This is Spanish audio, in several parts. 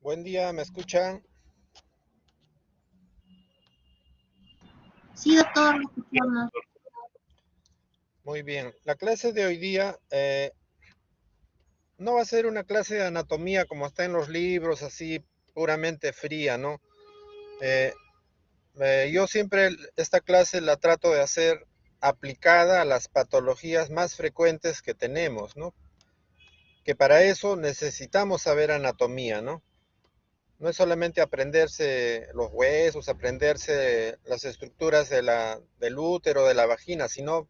Buen día, ¿me escuchan? Sí, doctor, lo escuchamos. Muy bien. La clase de hoy día no va a ser una clase de anatomía como está en los libros, así puramente fría, ¿no? Eh, yo siempre esta clase la trato de hacer aplicada a las patologías más frecuentes que tenemos, ¿no? Que para eso necesitamos saber anatomía, ¿no? No es solamente aprenderse los huesos, aprenderse las estructuras del útero, de la vagina, sino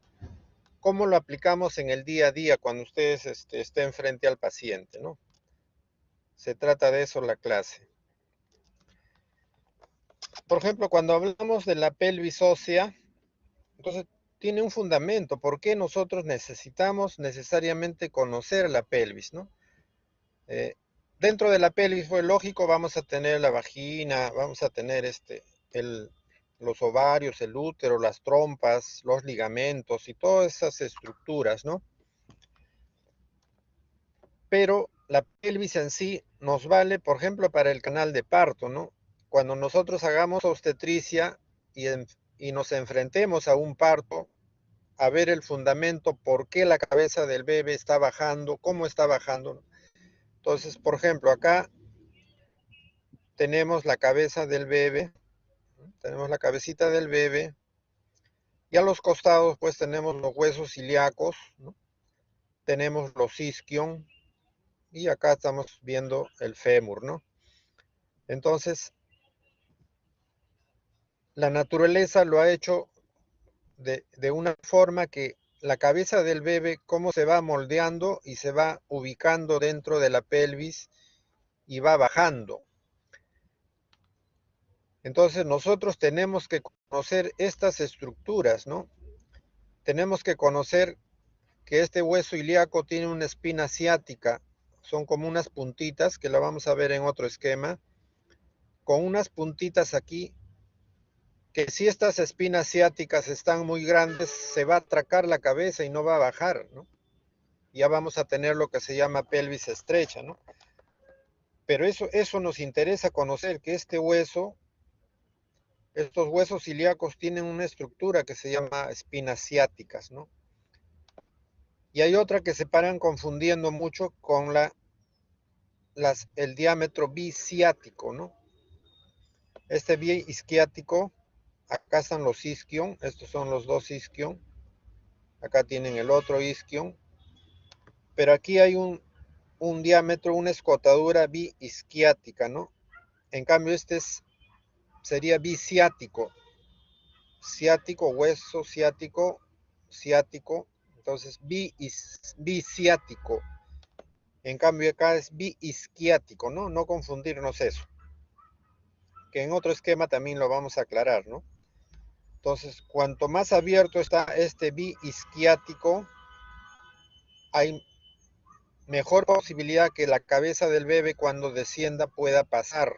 cómo lo aplicamos en el día a día cuando ustedes estén frente al paciente, ¿no? Se trata de eso la clase. Por ejemplo, cuando hablamos de la pelvis ósea, entonces tiene un fundamento. ¿Por qué nosotros necesitamos necesariamente conocer la pelvis, ¿no? Eh, Dentro de la pelvis, fue lógico, vamos a tener la vagina, vamos a tener el, los ovarios, el útero, las trompas, los ligamentos y todas esas estructuras, ¿no? Pero la pelvis en sí nos vale, por ejemplo, para el canal de parto, ¿no? Cuando nosotros hagamos obstetricia y, y nos enfrentemos a un parto, a ver el fundamento, por qué la cabeza del bebé está bajando, cómo está bajando. Entonces, por ejemplo, acá tenemos la cabeza del bebé, ¿no? Tenemos la cabecita del bebé, y a los costados pues tenemos los huesos ilíacos, ¿no? Tenemos los isquion, y acá estamos viendo el fémur, ¿no? Entonces, la naturaleza lo ha hecho de una forma que la cabeza del bebé, cómo se va moldeando y se va ubicando dentro de la pelvis y va bajando. Entonces nosotros tenemos que conocer estas estructuras, ¿no? Tenemos que conocer que este hueso ilíaco tiene una espina ciática, son como unas puntitas, que la vamos a ver en otro esquema, con unas puntitas aquí que si estas espinas ciáticas están muy grandes, se va a atracar la cabeza y no va a bajar, ¿no? Ya vamos a tener lo que se llama pelvis estrecha, ¿no? Pero eso nos interesa conocer, que este hueso, estos huesos ilíacos tienen una estructura que se llama espinas ciáticas, ¿no? Y hay otra que se paran confundiendo mucho con el diámetro biciático, ¿no? Este biisquiático, acá están los isquion, estos son los dos isquion, acá tienen el otro isquion, pero aquí hay un diámetro, una escotadura biisquiática, ¿no? En cambio, sería biciático, ciático, hueso ciático, ciático, entonces biciático. En cambio, acá es biisquiático, ¿no? No confundirnos eso, que en otro esquema también lo vamos a aclarar, ¿no? Entonces, cuanto más abierto está este biisquiático, hay mejor posibilidad que la cabeza del bebé cuando descienda pueda pasar.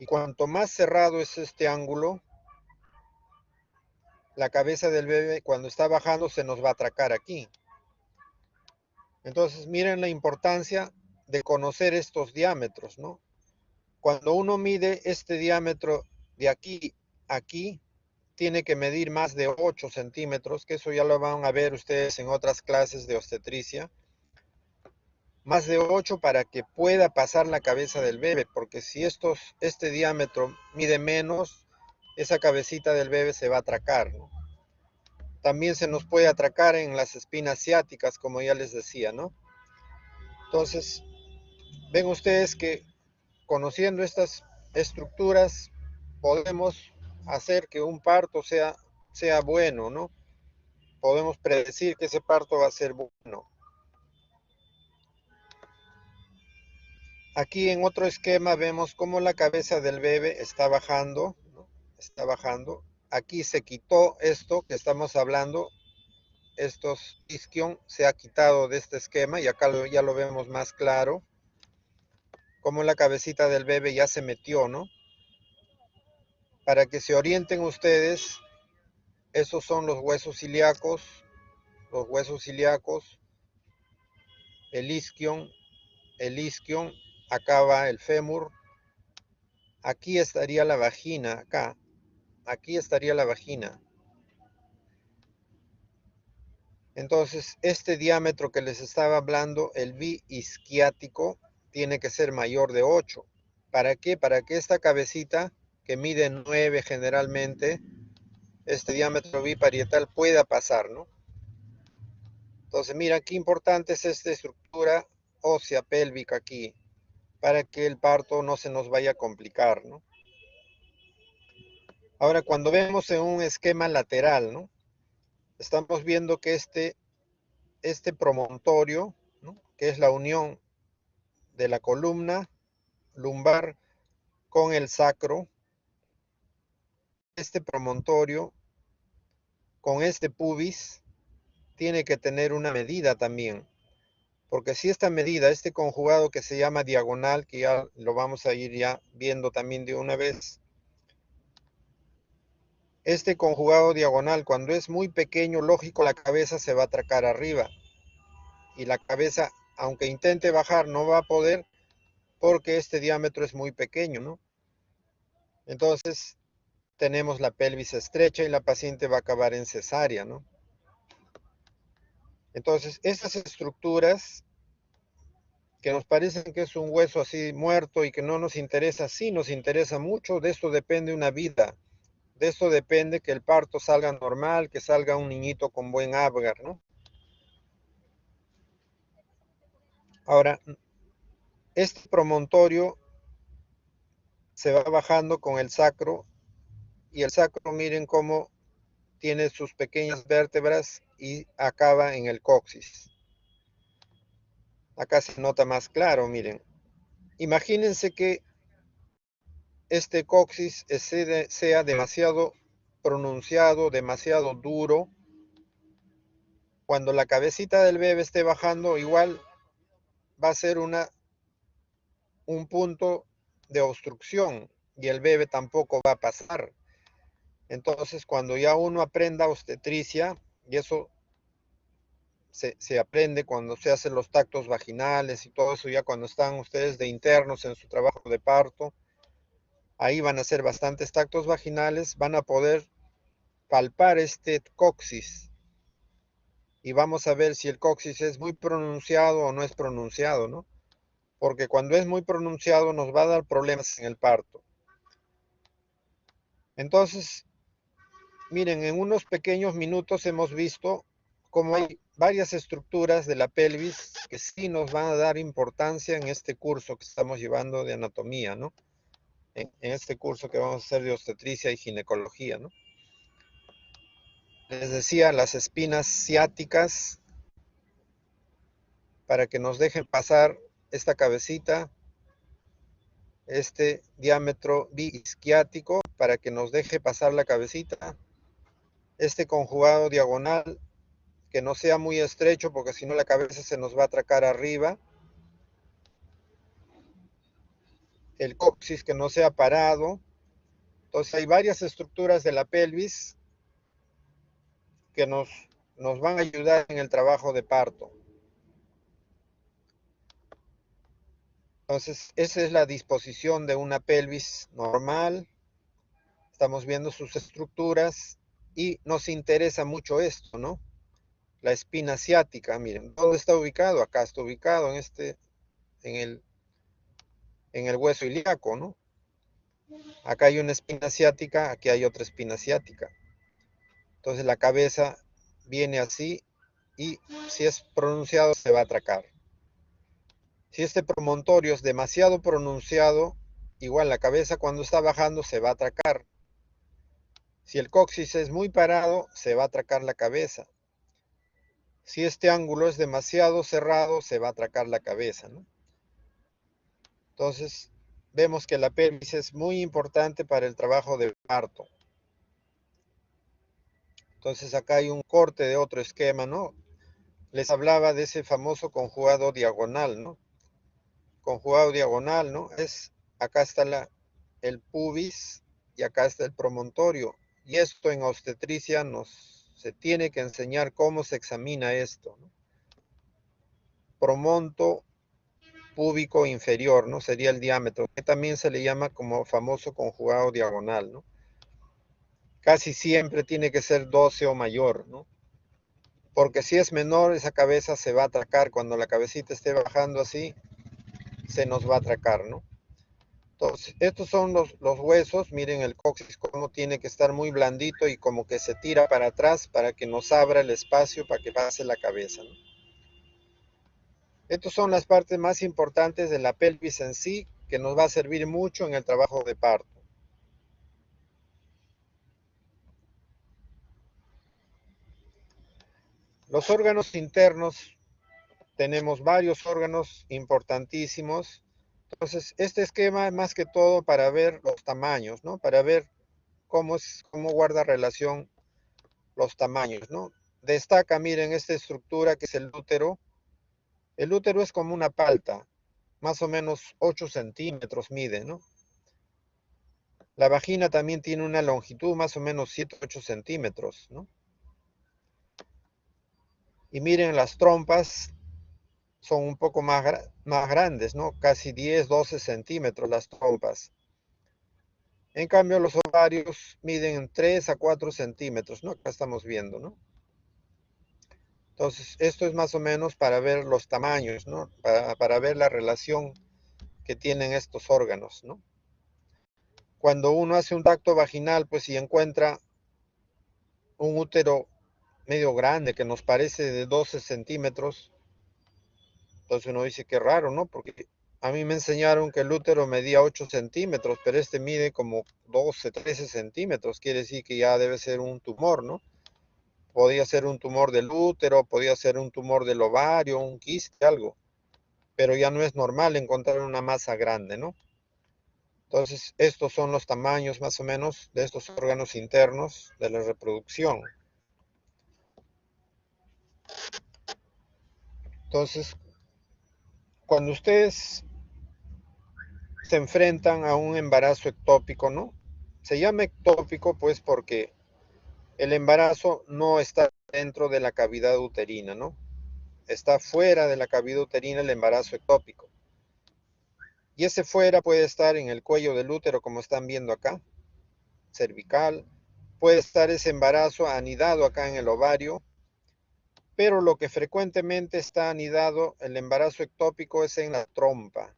Y cuanto más cerrado es este ángulo, la cabeza del bebé cuando está bajando se nos va a atracar aquí. Entonces, miren la importancia de conocer estos diámetros, ¿no? Cuando uno mide este diámetro de aquí a aquí, tiene que medir más de 8 centímetros, que eso ya lo van a ver ustedes en otras clases de obstetricia. Más de 8 para que pueda pasar la cabeza del bebé, porque si este diámetro mide menos, esa cabecita del bebé se va a atracar, ¿no? También se nos puede atracar en las espinas ciáticas, como ya les decía, ¿no? Entonces, ven ustedes que conociendo estas estructuras podemos hacer que un parto sea bueno, ¿no? Podemos predecir que ese parto va a ser bueno. Aquí en otro esquema vemos cómo la cabeza del bebé está bajando, ¿no? Está bajando. Aquí se quitó esto que estamos hablando, estos isquion se ha quitado de este esquema y acá ya lo vemos más claro, cómo la cabecita del bebé ya se metió, ¿no? Para que se orienten ustedes, esos son los huesos ilíacos, el isquion, acá va el fémur, aquí estaría la vagina, acá, aquí estaría la vagina. Entonces, este diámetro que les estaba hablando, el bi-isquiático, tiene que ser mayor de 8. ¿Para qué? Para que esta cabecita, que mide 9 generalmente, este diámetro biparietal pueda pasar, ¿no? Entonces, mira, qué importante es esta estructura ósea pélvica aquí, para que el parto no se nos vaya a complicar, ¿no? Ahora, cuando vemos en un esquema lateral, ¿no? Estamos viendo que este promontorio, ¿no? Que es la unión de la columna lumbar con el sacro, este promontorio con este pubis tiene que tener una medida también, porque si esta medida, este conjugado que se llama diagonal, que ya lo vamos a ir ya viendo también de una vez, este conjugado diagonal cuando es muy pequeño, lógico, la cabeza se va a atracar arriba y la cabeza, aunque intente bajar, no va a poder porque este diámetro es muy pequeño, ¿no? Entonces, tenemos la pelvis estrecha y la paciente va a acabar en cesárea, ¿no? Entonces, estas estructuras que nos parecen que es un hueso así muerto y que no nos interesa, sí nos interesa mucho, de esto depende una vida, de esto depende que el parto salga normal, que salga un niñito con buen Apgar, ¿no? Ahora, este promontorio se va bajando con el sacro y el sacro, miren cómo tiene sus pequeñas vértebras y acaba en el coxis. Acá se nota más claro, miren. Imagínense que este coxis sea demasiado pronunciado, demasiado duro. Cuando la cabecita del bebé esté bajando, igual va a ser un punto de obstrucción y el bebé tampoco va a pasar. Entonces, cuando ya uno aprenda obstetricia, y eso se aprende cuando se hacen los tactos vaginales y todo eso, ya cuando están ustedes de internos en su trabajo de parto, ahí van a hacer bastantes tactos vaginales, van a poder palpar este coxis y vamos a ver si el coxis es muy pronunciado o no es pronunciado, ¿no? Porque cuando es muy pronunciado nos va a dar problemas en el parto. Entonces, miren, en unos pequeños minutos hemos visto cómo hay varias estructuras de la pelvis que sí nos van a dar importancia en este curso que estamos llevando de anatomía, ¿no? En este curso que vamos a hacer de obstetricia y ginecología, ¿no? Les decía, las espinas ciáticas, para que nos dejen pasar esta cabecita, este diámetro biisquiático, para que nos deje pasar la cabecita, este conjugado diagonal, que no sea muy estrecho, porque si no la cabeza se nos va a atracar arriba, el coxis que no sea parado. Entonces hay varias estructuras de la pelvis que nos van a ayudar en el trabajo de parto. Entonces, esa es la disposición de una pelvis normal. Estamos viendo sus estructuras y nos interesa mucho esto, ¿no? La espina ciática, miren, ¿dónde está ubicado? Acá está ubicado en el hueso ilíaco, ¿no? Acá hay una espina ciática, aquí hay otra espina ciática. Entonces la cabeza viene así y si es pronunciado se va a atracar. Si este promontorio es demasiado pronunciado, igual la cabeza cuando está bajando se va a atracar. Si el coxis es muy parado, se va a atracar la cabeza. Si este ángulo es demasiado cerrado, se va a atracar la cabeza, ¿no? Entonces, vemos que la pelvis es muy importante para el trabajo de parto. Entonces, acá hay un corte de otro esquema, ¿no? Les hablaba de ese famoso conjugado diagonal, ¿no? Conjugado diagonal, ¿no? Acá está el pubis y acá está el promontorio. Y esto en obstetricia se tiene que enseñar cómo se examina esto, ¿no? promonto púbico inferior, ¿no? Sería el diámetro, que también se le llama como famoso conjugado diagonal, ¿no? Casi siempre tiene que ser 12 o mayor, ¿no? Porque si es menor, esa cabeza se va a atracar. Cuando la cabecita esté bajando así, se nos va a atracar, ¿no? Entonces, estos son los huesos. Miren el coxis como tiene que estar muy blandito y como que se tira para atrás para que nos abra el espacio para que pase la cabeza, ¿no? Estas son las partes más importantes de la pelvis en sí, que nos va a servir mucho en el trabajo de parto. Los órganos internos, tenemos varios órganos importantísimos. Entonces, este esquema es más que todo para ver los tamaños, ¿no? Para ver cómo guarda relación los tamaños, ¿no? Destaca, miren, esta estructura que es el útero. El útero es como una palta, más o menos 8 centímetros mide, ¿no? La vagina también tiene una longitud más o menos 7, 8 centímetros, ¿no? Y miren, las trompas son un poco más grandes, ¿no? Casi 10, 12 centímetros las trompas. En cambio, los ovarios miden 3 a 4 centímetros, ¿no? Acá estamos viendo, ¿no? Entonces, esto es más o menos para ver los tamaños, ¿no? Para ver la relación que tienen estos órganos, ¿no? Cuando uno hace un tacto vaginal, pues si encuentra un útero medio grande que nos parece de 12 centímetros, entonces uno dice que raro, ¿no? Porque a mí me enseñaron que el útero medía 8 centímetros, pero este mide como 12, 13 centímetros, quiere decir que ya debe ser un tumor, ¿no? Podía ser un tumor del útero, podía ser un tumor del ovario, un quiste, algo, pero ya no es normal encontrar una masa grande, ¿no? Entonces, estos son los tamaños más o menos de estos órganos internos de la reproducción. Entonces, cuando ustedes se enfrentan a un embarazo ectópico, ¿no? Se llama ectópico pues porque el embarazo no está dentro de la cavidad uterina, ¿no? Está fuera de la cavidad uterina el embarazo ectópico. Y ese fuera puede estar en el cuello del útero, como están viendo acá, cervical. Puede estar ese embarazo anidado acá en el ovario, pero lo que frecuentemente está anidado, el embarazo ectópico, es en la trompa.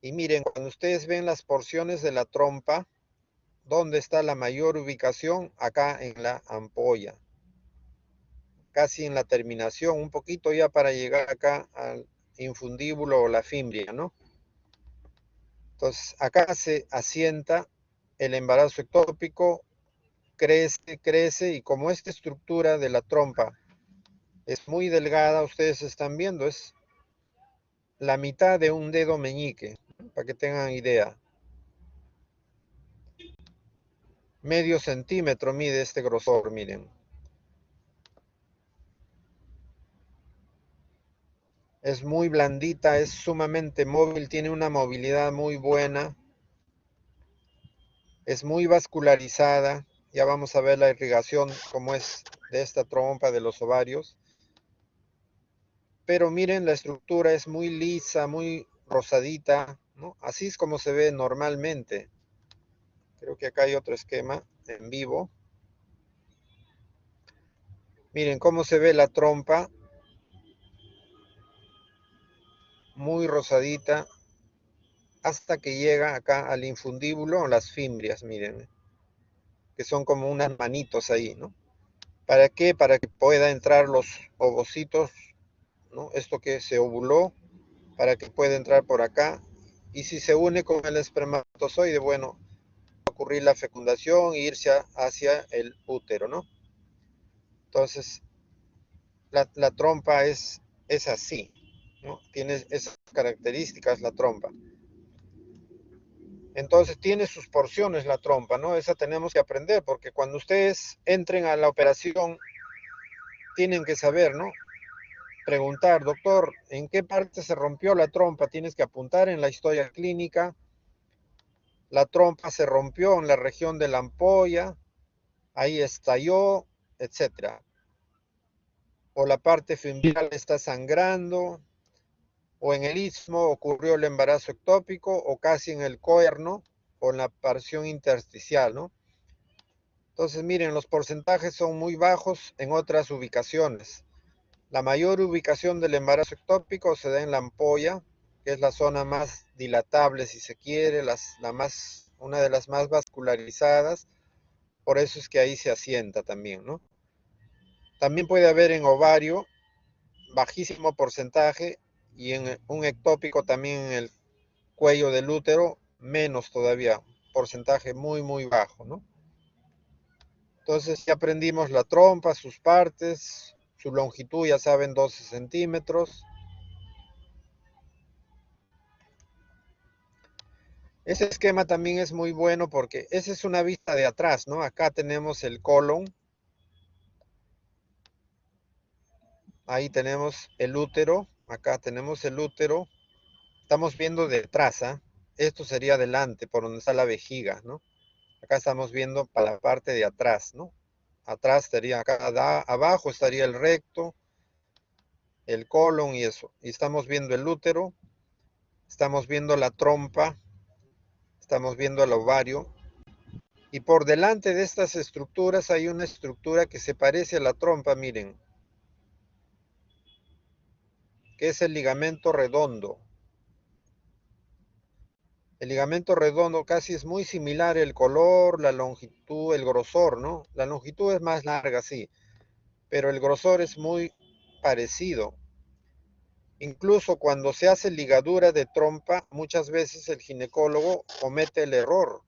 Y miren, cuando ustedes ven las porciones de la trompa, ¿dónde está la mayor ubicación? Acá en la ampolla, casi en la terminación, un poquito ya para llegar acá al infundíbulo o la fimbria, ¿no? Entonces, acá se asienta el embarazo ectópico, crece, crece, y como esta estructura de la trompa es muy delgada, ustedes están viendo, es la mitad de un dedo meñique, para que tengan idea. Medio centímetro mide este grosor, miren. Es muy blandita, es sumamente móvil, tiene una movilidad muy buena, es muy vascularizada. Ya vamos a ver la irrigación como es de esta trompa de los ovarios. Pero miren, la estructura es muy lisa, muy rosadita, ¿no? Así es como se ve normalmente. Creo que acá hay otro esquema en vivo. Miren cómo se ve la trompa, muy rosadita, hasta que llega acá al infundíbulo, las fimbrias, miren, que son como unas manitos ahí, ¿no? ¿Para qué? Para que pueda entrar los ovocitos, ¿no? Esto que se ovuló, para que pueda entrar por acá. Y si se une con el espermatozoide, bueno, va a ocurrir la fecundación e irse hacia el útero, ¿no? Entonces, la trompa es así, ¿no? Tiene esas características la trompa. Entonces tiene sus porciones la trompa, ¿no? Esa tenemos que aprender, porque cuando ustedes entren a la operación, tienen que saber, ¿no? Preguntar, doctor, ¿en qué parte se rompió la trompa? Tienes que apuntar en la historia clínica. La trompa se rompió en la región de la ampolla, ahí estalló, etcétera. o la parte fimbrial está sangrando, o en el istmo ocurrió el embarazo ectópico, o casi en el coerno, o en la porción intersticial, ¿no? Entonces, miren, los porcentajes son muy bajos en otras ubicaciones. La mayor ubicación del embarazo ectópico se da en la ampolla, que es la zona más dilatable, si se quiere, una de las más vascularizadas. Por eso es que ahí se asienta también, ¿no? También puede haber en ovario bajísimo porcentaje y en un ectópico también en el cuello del útero menos todavía, porcentaje muy, muy bajo, ¿no? Entonces ya aprendimos la trompa, sus partes, su longitud, ya saben, 12 centímetros. Ese esquema también es muy bueno porque esa es una vista de atrás, ¿no? Acá tenemos el colon, ahí tenemos el útero, acá tenemos el útero, estamos viendo detrás, ¿ah? Esto sería adelante, por donde está la vejiga, ¿no? Acá estamos viendo para la parte de atrás, ¿no? Atrás estaría acá, abajo estaría el recto, el colon y eso. Y estamos viendo el útero, estamos viendo la trompa, estamos viendo el ovario. Y por delante de estas estructuras hay una estructura que se parece a la trompa, miren, que es el ligamento redondo. El ligamento redondo casi es muy similar el color, la longitud, el grosor, ¿no? La longitud es más larga, sí, pero el grosor es muy parecido. Incluso cuando se hace ligadura de trompa, muchas veces el ginecólogo comete el error.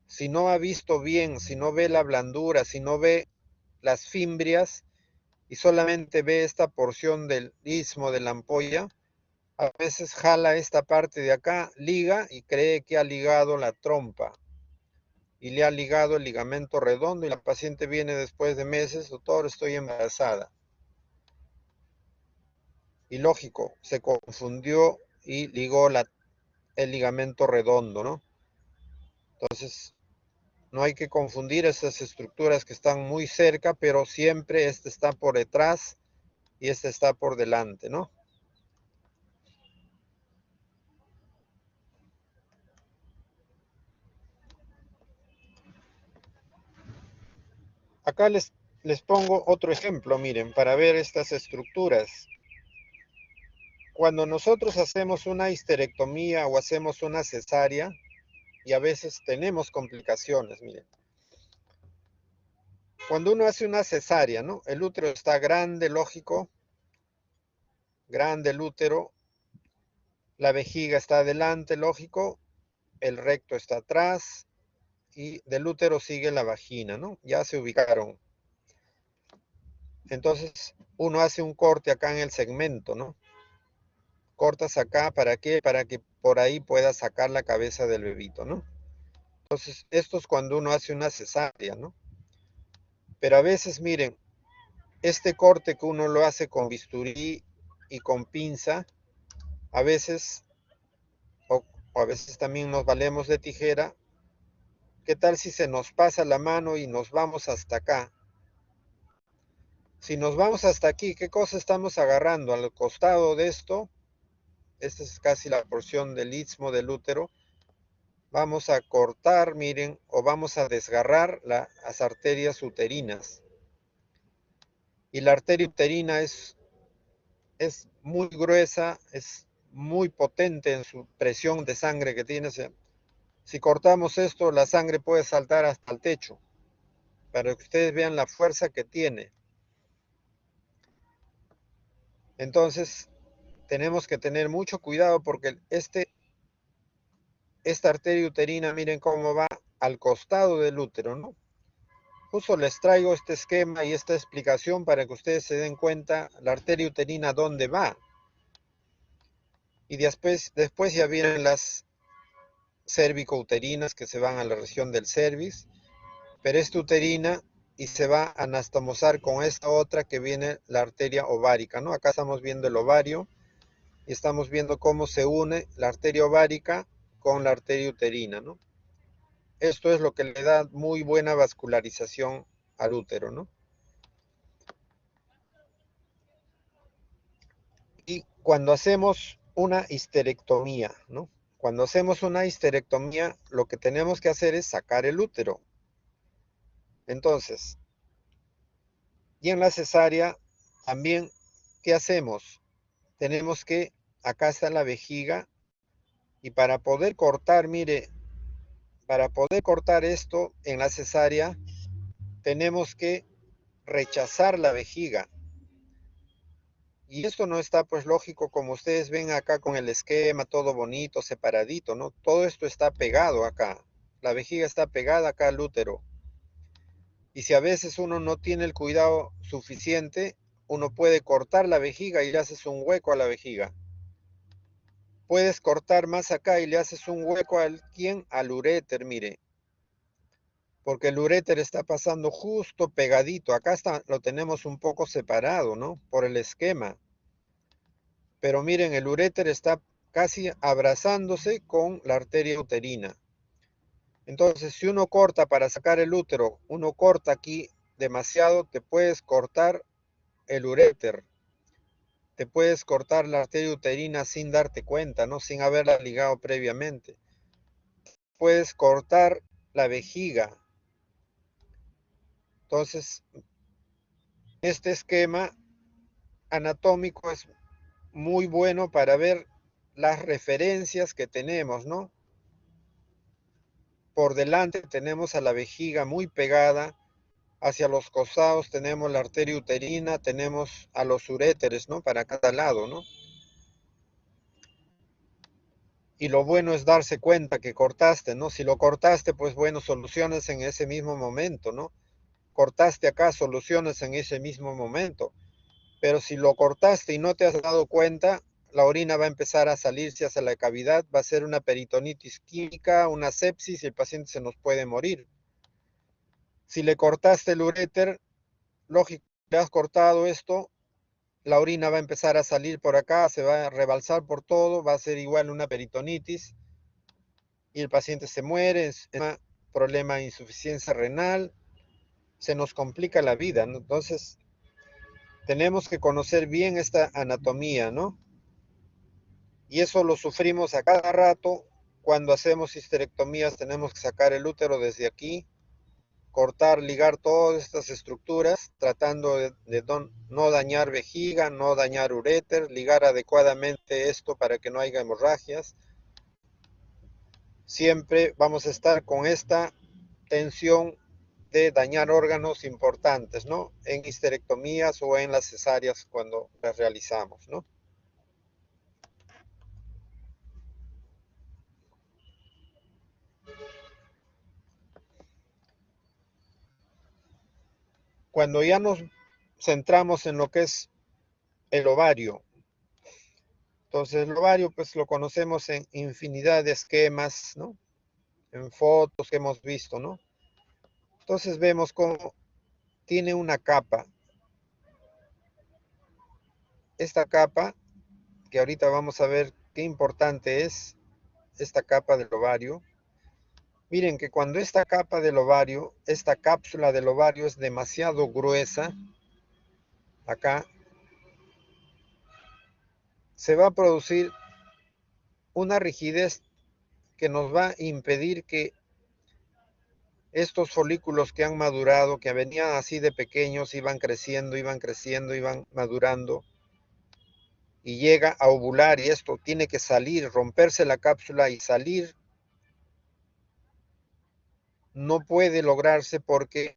Si no ha visto bien, si no ve la blandura, si no ve las fimbrias y solamente ve esta porción del istmo de la ampolla, a veces jala esta parte de acá, liga y cree que ha ligado la trompa y le ha ligado el ligamento redondo y la paciente viene después de meses, doctor, estoy embarazada. Y lógico, se confundió y ligó el ligamento redondo, ¿no? Entonces, no hay que confundir esas estructuras que están muy cerca, pero siempre este está por detrás y este está por delante, ¿no? Acá les pongo otro ejemplo, miren, para ver estas estructuras. Cuando nosotros hacemos una histerectomía o hacemos una cesárea, y a veces tenemos complicaciones, miren. Cuando uno hace una cesárea, ¿no? El útero está grande, lógico, grande el útero, la vejiga está adelante, lógico, el recto está atrás y del útero sigue la vagina, ¿no? Ya se ubicaron. Entonces uno hace un corte acá en el segmento, ¿no? Cortas acá, ¿para qué? Para que por ahí pueda sacar la cabeza del bebito, ¿no? Entonces, esto es cuando uno hace una cesárea, ¿no? Pero a veces, miren, este corte que uno lo hace con bisturí y con pinza, a veces, o a veces también nos valemos de tijera. ¿Qué tal si se nos pasa la mano y nos vamos hasta acá? Si nos vamos hasta aquí, ¿qué cosa estamos agarrando? Al costado de esto, esta es casi la porción del istmo del útero, vamos a cortar, miren, o vamos a desgarrar las arterias uterinas. Y la arteria uterina es muy gruesa, es muy potente en su presión de sangre que tiene. Si cortamos esto, la sangre puede saltar hasta el techo, para que ustedes vean la fuerza que tiene. Entonces, tenemos que tener mucho cuidado porque esta arteria uterina, miren cómo va al costado del útero, ¿no? Justo les traigo este esquema y esta explicación para que ustedes se den cuenta la arteria uterina dónde va. Y después ya vienen las cervicouterinas que se van a la región del cervix, pero esta uterina y se va a anastomosar con esta otra que viene la arteria ovárica, ¿no? Acá estamos viendo el ovario y estamos viendo cómo se une la arteria ovárica con la arteria uterina, ¿no? Esto es lo que le da muy buena vascularización al útero, ¿no? Y cuando hacemos una histerectomía, ¿no? Cuando hacemos una histerectomía, lo que tenemos que hacer es sacar el útero. Entonces, y en la cesárea, también, ¿qué hacemos? Tenemos que, acá está la vejiga, y para poder cortar, mire, para poder cortar esto en la cesárea, tenemos que rechazar la vejiga. Y esto no está pues lógico, como ustedes ven acá con el esquema, todo bonito, separadito, ¿no? Todo esto está pegado acá. La vejiga está pegada acá al útero. Y si a veces uno no tiene el cuidado suficiente, uno puede cortar la vejiga y le haces un hueco a la vejiga. Puedes cortar más acá y le haces un hueco al uréter, mire. Porque el uréter está pasando justo pegadito. Acá está, lo tenemos un poco separado, ¿no? Por el esquema. Pero miren, el uréter está casi abrazándose con la arteria uterina. Entonces, si uno corta para sacar el útero, uno corta aquí demasiado, te puedes cortar el uréter. Te puedes cortar la arteria uterina sin darte cuenta, ¿no? Sin haberla ligado previamente. Puedes cortar la vejiga. Entonces, este esquema anatómico es muy bueno para ver las referencias que tenemos, ¿no? Por delante tenemos a la vejiga muy pegada, hacia los costados tenemos la arteria uterina, tenemos a los uréteres, ¿no? Para cada lado, ¿no? Y lo bueno es darse cuenta que cortaste, ¿no? Si lo cortaste, pues bueno, soluciones en ese mismo momento, ¿no? Cortaste acá, soluciones en ese mismo momento. Pero si lo cortaste y no te has dado cuenta, la orina va a empezar a salirse hacia la cavidad, va a ser una peritonitis química, una sepsis y el paciente se nos puede morir. Si le cortaste el uréter, lógico, le has cortado esto, la orina va a empezar a salir por acá, se va a rebalsar por todo, va a ser igual una peritonitis y el paciente se muere, es un problema de insuficiencia renal, se nos complica la vida, ¿no? Entonces, tenemos que conocer bien esta anatomía, ¿no? Y eso lo sufrimos a cada rato. Cuando hacemos histerectomías tenemos que sacar el útero desde aquí, cortar, ligar todas estas estructuras, tratando de no dañar vejiga, no dañar uréter, ligar adecuadamente esto para que no haya hemorragias. Siempre vamos a estar con esta tensión de dañar órganos importantes, ¿no? En histerectomías o en las cesáreas cuando las realizamos, ¿no? Cuando ya nos centramos en lo que es el ovario, entonces el ovario pues lo conocemos en infinidad de esquemas, ¿no? En fotos que hemos visto, ¿no? Entonces vemos cómo tiene una capa. Esta capa, que ahorita vamos a ver qué importante es esta capa del ovario. Miren que cuando esta capa del ovario, esta cápsula del ovario es demasiado gruesa, acá, se va a producir una rigidez que nos va a impedir que estos folículos que han madurado, que venían así de pequeños, iban creciendo, iban creciendo, iban madurando, y llega a ovular, y esto tiene que salir, romperse la cápsula y salir, no puede lograrse porque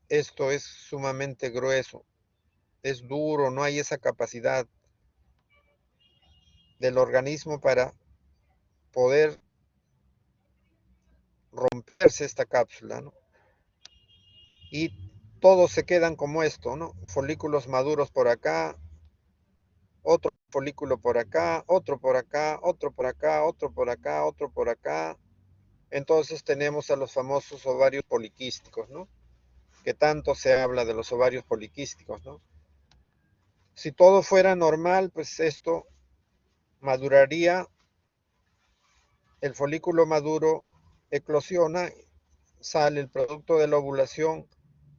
esto es sumamente grueso, es duro, no hay esa capacidad del organismo para poder romperse esta cápsula, ¿no? Y todos se quedan como esto, ¿no? Folículos maduros por acá, otro folículo por acá, otro por acá, otro por acá, otro por acá, otro por acá. Entonces tenemos a los famosos ovarios poliquísticos, ¿no? Que tanto se habla de los ovarios poliquísticos, ¿no? Si todo fuera normal, pues esto maduraría, el folículo maduro eclosiona, sale el producto de la ovulación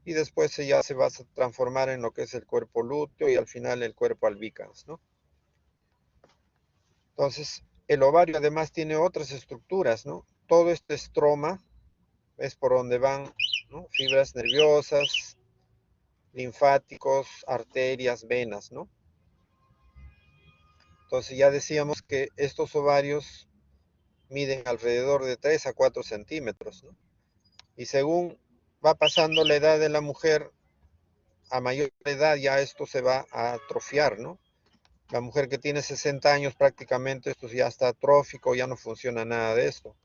y después ya se va a transformar en lo que es el cuerpo lúteo y al final el cuerpo albicans, ¿no? Entonces, el ovario además tiene otras estructuras, ¿no? Todo este estroma es por donde van, ¿no?, fibras nerviosas, linfáticos, arterias, venas, ¿no? Entonces ya decíamos que estos ovarios miden alrededor de 3 a 4 centímetros, ¿no? Y según va pasando la edad de la mujer, a mayor edad ya esto se va a atrofiar, ¿no? La mujer que tiene 60 años prácticamente esto ya está atrófico, ya no funciona nada de esto.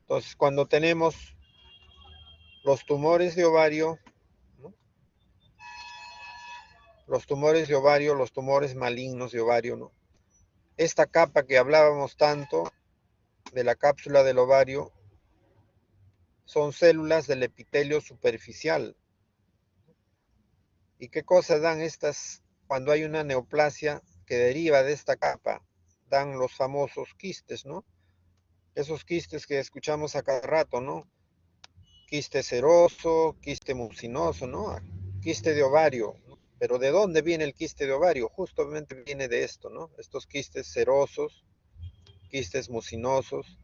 Entonces, cuando tenemos los tumores de ovario, ¿no?, los tumores de ovario, los tumores malignos de ovario, ¿no?, esta capa que hablábamos tanto de la cápsula del ovario son células del epitelio superficial. ¿Y qué cosas dan estas cuando hay una neoplasia que deriva de esta capa? Dan los famosos quistes, ¿no? Esos quistes que escuchamos a cada rato, ¿no? Quiste seroso, quiste mucinoso, ¿no? Quiste de ovario, ¿no? Pero ¿de dónde viene el quiste de ovario? Justamente viene de esto, ¿no? Estos quistes serosos, quistes mucinosos,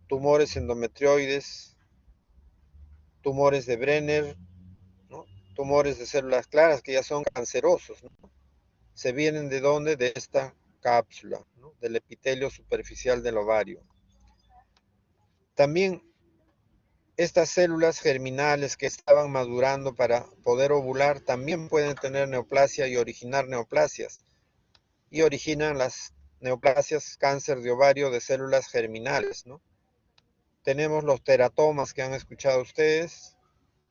tumores endometrioides, tumores de Brenner, ¿no?, tumores de células claras que ya son cancerosos, ¿no? Se vienen de dónde? De esta cápsula, ¿no?, del epitelio superficial del ovario. También estas células germinales que estaban madurando para poder ovular también pueden tener neoplasia y originar neoplasias. Y originan las neoplasias cáncer de ovario de células germinales, ¿no? Tenemos los teratomas que han escuchado ustedes,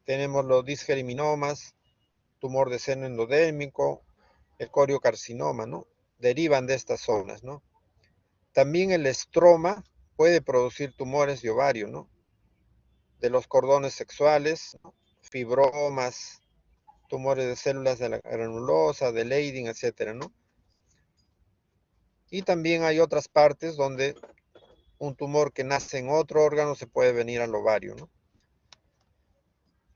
tenemos los disgerminomas, tumor de seno endodérmico, el coriocarcinoma, ¿no? Derivan de estas zonas, ¿no? También el estroma puede producir tumores de ovario, ¿no?, de los cordones sexuales, ¿no?, fibromas, tumores de células de la granulosa, de Leydig, etcétera, ¿no? Y también hay otras partes donde un tumor que nace en otro órgano se puede venir al ovario, ¿no?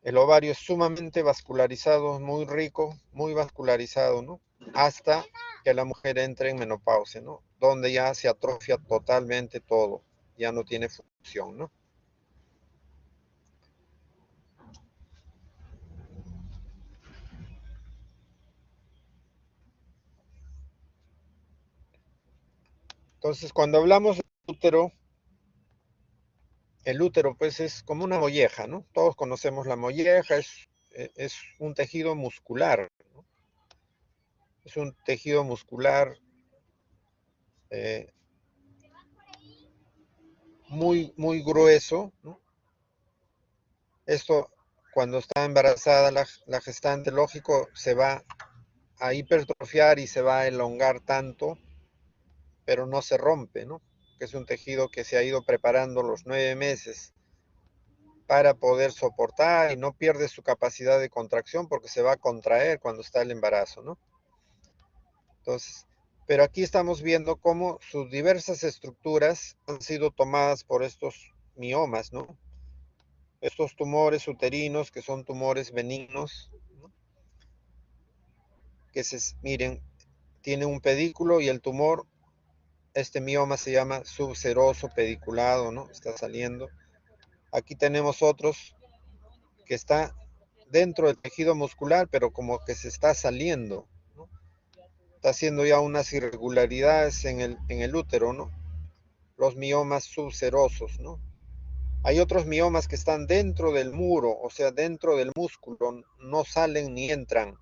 El ovario es sumamente vascularizado, muy rico, muy vascularizado, ¿no?, hasta que la mujer entre en menopausia, ¿no?, donde ya se atrofia totalmente todo, ya no tiene función, ¿no? Entonces, cuando hablamos del útero, el útero pues es como una molleja, ¿no? Todos conocemos la molleja, es un tejido muscular, ¿no? Es un tejido muscular eh, muy grueso, ¿no? Esto, cuando está embarazada la gestante, lógico, se va a hipertrofiar y se va a elongar tanto, pero no se rompe, ¿no? Que es un tejido que se ha ido preparando los 9 meses para poder soportar y no pierde su capacidad de contracción porque se va a contraer cuando está el embarazo, ¿no? Entonces, pero aquí estamos viendo cómo sus diversas estructuras han sido tomadas por estos miomas, ¿no? Estos tumores uterinos que son tumores benignos, ¿no?, que miren, tiene un pedículo y el tumor, este mioma se llama subseroso pediculado, ¿no? Está saliendo. Aquí tenemos otros que está dentro del tejido muscular, pero como que se está saliendo, ¿no? Está haciendo ya unas irregularidades en el útero, ¿no? Los miomas subserosos, ¿no? Hay otros miomas que están dentro del muro, o sea, dentro del músculo, no salen ni entran.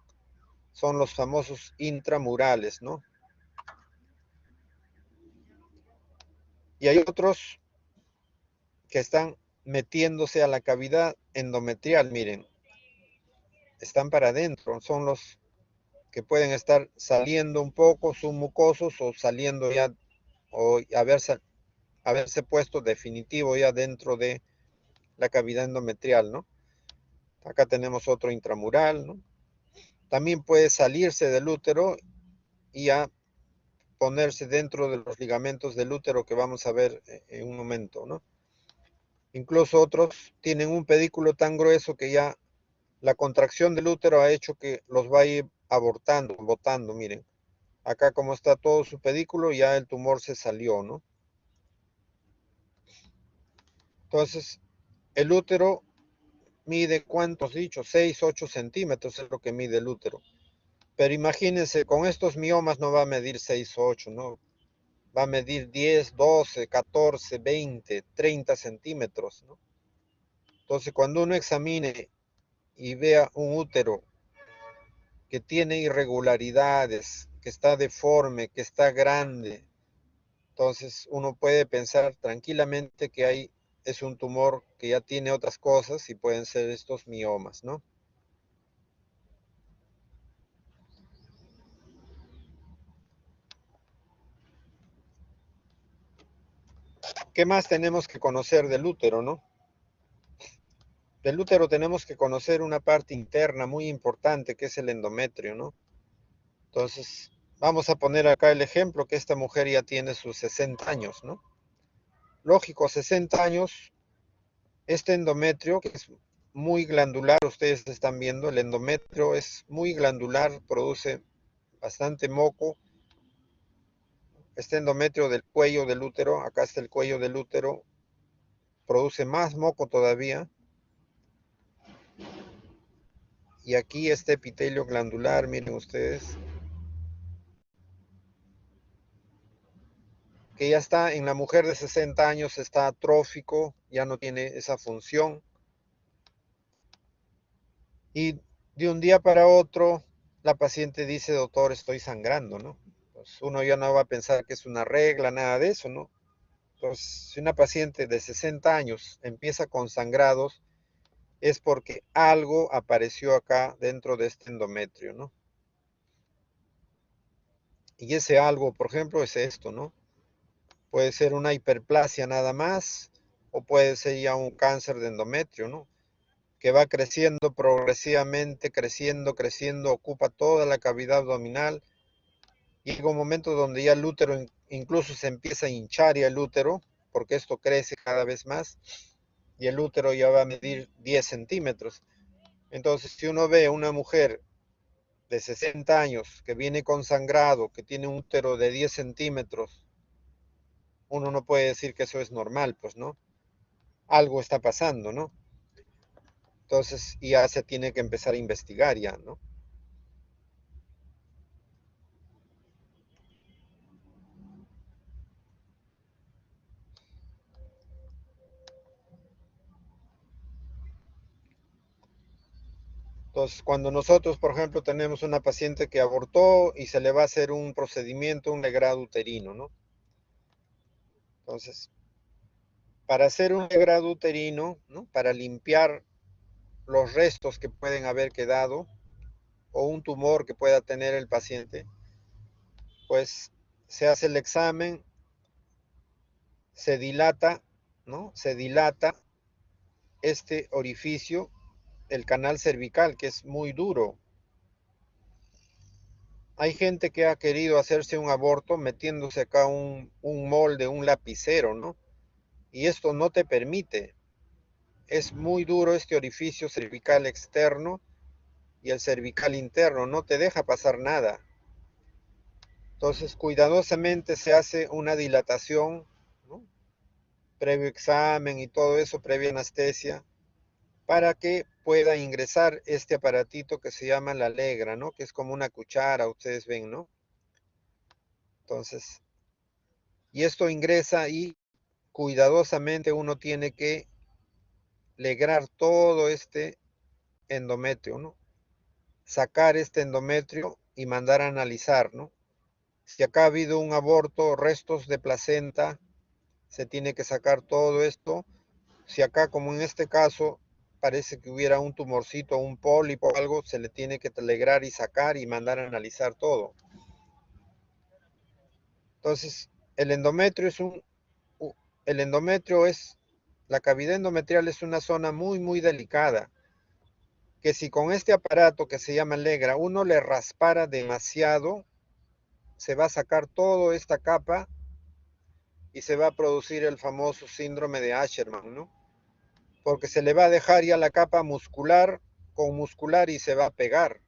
Son los famosos intramurales, ¿no? Y hay otros que están metiéndose a la cavidad endometrial, miren, están para adentro, son los que pueden estar saliendo un poco, submucosos, o saliendo ya, o haberse puesto definitivo ya dentro de la cavidad endometrial, ¿no? Acá tenemos otro intramural, ¿no? También puede salirse del útero y ya ponerse dentro de los ligamentos del útero que vamos a ver en un momento, ¿no? Incluso otros tienen un pedículo tan grueso que ya la contracción del útero ha hecho que los vaya abortando, botando, miren. Acá como está todo su pedículo, ya el tumor se salió, ¿no? Entonces, el útero mide, ¿cuántos dicho? 6, 8 centímetros es lo que mide el útero. Pero imagínense, con estos miomas no va a medir 6 o 8, ¿no? Va a medir 10, 12, 14, 20, 30 centímetros, ¿no? Entonces, cuando uno examine y vea un útero que tiene irregularidades, que está deforme, que está grande, entonces uno puede pensar tranquilamente que es un tumor que ya tiene otras cosas y pueden ser estos miomas, ¿no? ¿Qué más tenemos que conocer del útero, no? Del útero tenemos que conocer una parte interna muy importante que es el endometrio, ¿no? Entonces, vamos a poner acá el ejemplo que esta mujer ya tiene sus 60 años, ¿no? Lógico, 60 años, este endometrio, que es muy glandular, ustedes están viendo, el endometrio es muy glandular, produce bastante moco. Este endometrio del cuello del útero, acá está el cuello del útero, produce más moco todavía. Y aquí este epitelio glandular, miren ustedes, que ya está en la mujer de 60 años, está atrófico, ya no tiene esa función. Y de un día para otro, la paciente dice, doctor, estoy sangrando, ¿no? Pues uno ya no va a pensar que es una regla, nada de eso, ¿no? Entonces, si una paciente de 60 años empieza con sangrados, es porque algo apareció acá dentro de este endometrio, ¿no? Y ese algo, por ejemplo, es esto, ¿no? Puede ser una hiperplasia nada más, o puede ser ya un cáncer de endometrio, ¿no? Que va creciendo progresivamente, creciendo, creciendo, ocupa toda la cavidad abdominal. Y llega un momento donde ya el útero incluso se empieza a hinchar ya el útero, porque esto crece cada vez más, y el útero ya va a medir 10 centímetros. Entonces, si uno ve a una mujer de 60 años que viene con sangrado, que tiene un útero de 10 centímetros, uno no puede decir que eso es normal, pues, ¿no? Algo está pasando, ¿no? Entonces ya se tiene que empezar a investigar ya, ¿no? Entonces, cuando nosotros, por ejemplo, tenemos una paciente que abortó y se le va a hacer un procedimiento, un legrado uterino, ¿no? Entonces, para hacer un legrado uterino, ¿no? Para limpiar los restos que pueden haber quedado o un tumor que pueda tener el paciente, pues se hace el examen, se dilata, ¿no? Se dilata este orificio, el canal cervical, que es muy duro. Hay gente que ha querido hacerse un aborto metiéndose acá un molde, un lapicero, ¿no? Y esto no te permite. Es muy duro este orificio cervical externo y el cervical interno, no te deja pasar nada. Entonces, cuidadosamente se hace una dilatación, ¿no? Previo examen y todo eso, previa anestesia, para que pueda ingresar este aparatito que se llama la legra, ¿no? Que es como una cuchara, ustedes ven, ¿no? Entonces, y esto ingresa y cuidadosamente uno tiene que legrar todo este endometrio, ¿no? Sacar este endometrio y mandar a analizar, ¿no? Si acá ha habido un aborto, restos de placenta, se tiene que sacar todo esto. Si acá, como en este caso, parece que hubiera un tumorcito, un pólipo o algo, se le tiene que legrar y sacar y mandar a analizar todo. Entonces, el endometrio es el endometrio es, la cavidad endometrial es una zona muy, muy delicada, que si con este aparato que se llama legra uno le raspara demasiado, se va a sacar toda esta capa y se va a producir el famoso síndrome de Asherman, ¿no? Porque se le va a dejar ya la capa muscular con muscular y se va a pegar.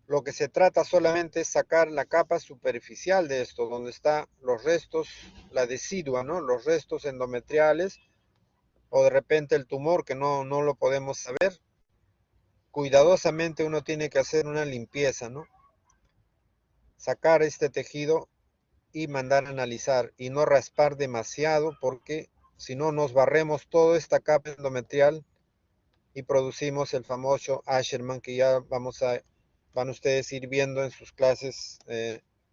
Lo que se trata solamente es sacar la capa superficial de esto, donde están los restos, la decidua, ¿no? Los restos endometriales, o de repente el tumor que no lo podemos saber. Cuidadosamente uno tiene que hacer una limpieza, ¿no? Sacar este tejido y mandar a analizar y no raspar demasiado, porque si no nos barremos toda esta capa endometrial y producimos el famoso Asherman que ya van ustedes ir viendo en sus clases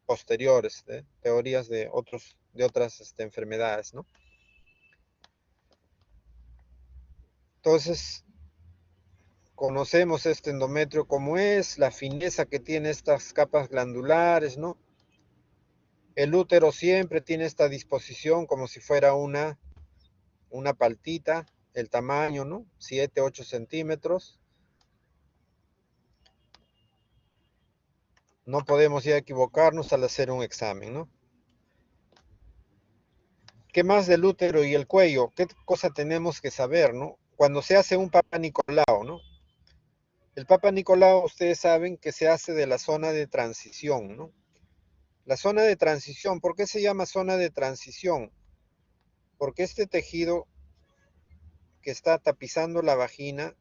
posteriores, teorías de otras enfermedades, ¿no? Entonces, conocemos este endometrio como es, la fineza que tiene estas capas glandulares, ¿no? El útero siempre tiene esta disposición como si fuera una paltita, el tamaño, ¿no? 7, 8 centímetros. No podemos ya equivocarnos al hacer un examen, ¿no? ¿Qué más del útero y el cuello? ¿Qué cosa tenemos que saber, ¿no? Cuando se hace un Papa Nicolau, ¿no? El Papa Nicolau, ustedes saben que se hace de la zona de transición, ¿no? La zona de transición, ¿por qué se llama zona de transición? Porque este tejido que está tapizando la vagina,